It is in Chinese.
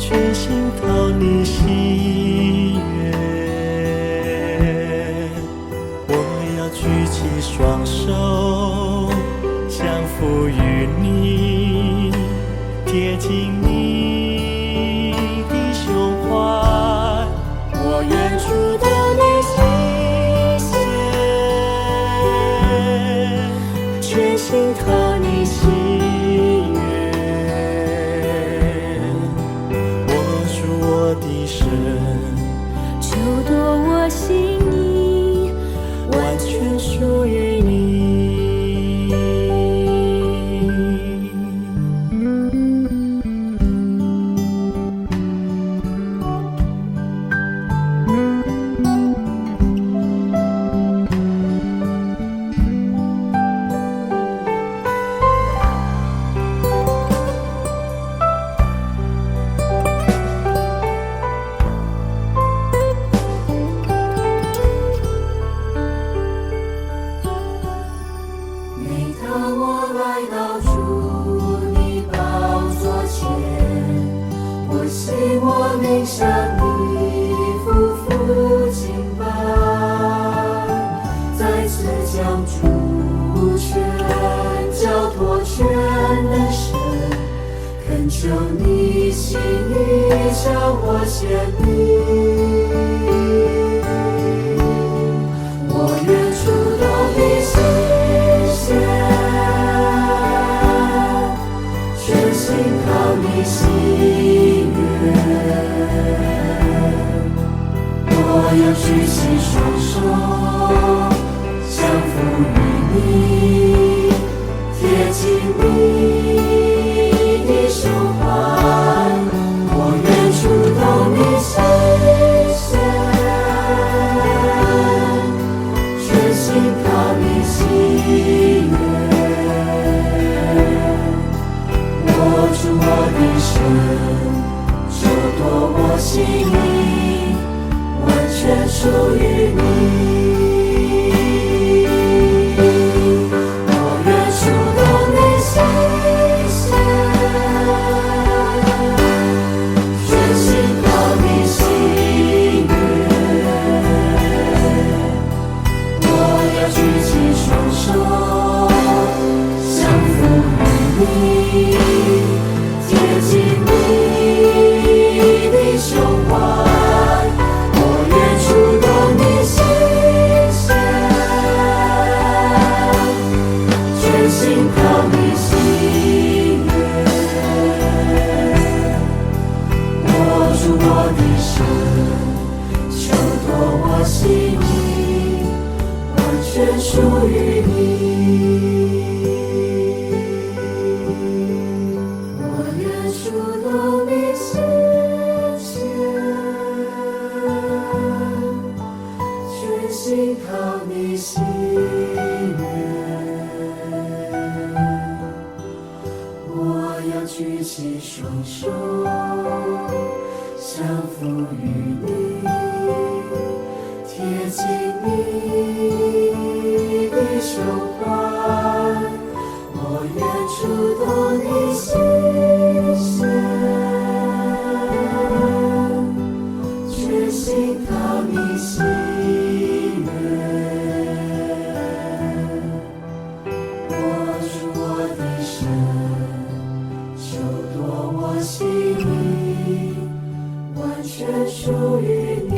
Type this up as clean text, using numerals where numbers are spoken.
全心讨你喜悦。我要举起双手，降服于你，贴近你的胸怀。我愿触动你心弦，全心讨你喜悦。握住我的神，就夺我心意，完全属于你。每当我来到主你宝座前，我心我灵向你夫妇敬拜，再次将主权交托全能神，恳求你心意将我显明。我愿触动你心弦，全心靠你心愿。我要举起双手，降服于你，贴近你的胸怀。我愿触动你心弦，全心靠你心愿。握住我的手，就夺我心意，完全属于你。我愿触动你心弦，全心靠你心愿。我要举起双手，降服于你，贴近你的胸怀。我愿触动你心弦，全心靠你心愿。握住我的手，就夺我心意，完全属于你。我愿触动你心弦，全心靠你心愿。我要举起双手，降服于你，贴近你的胸怀。我愿触动你心弦，全心靠你心愿。握住我的手，就夺我心意，完全属于你。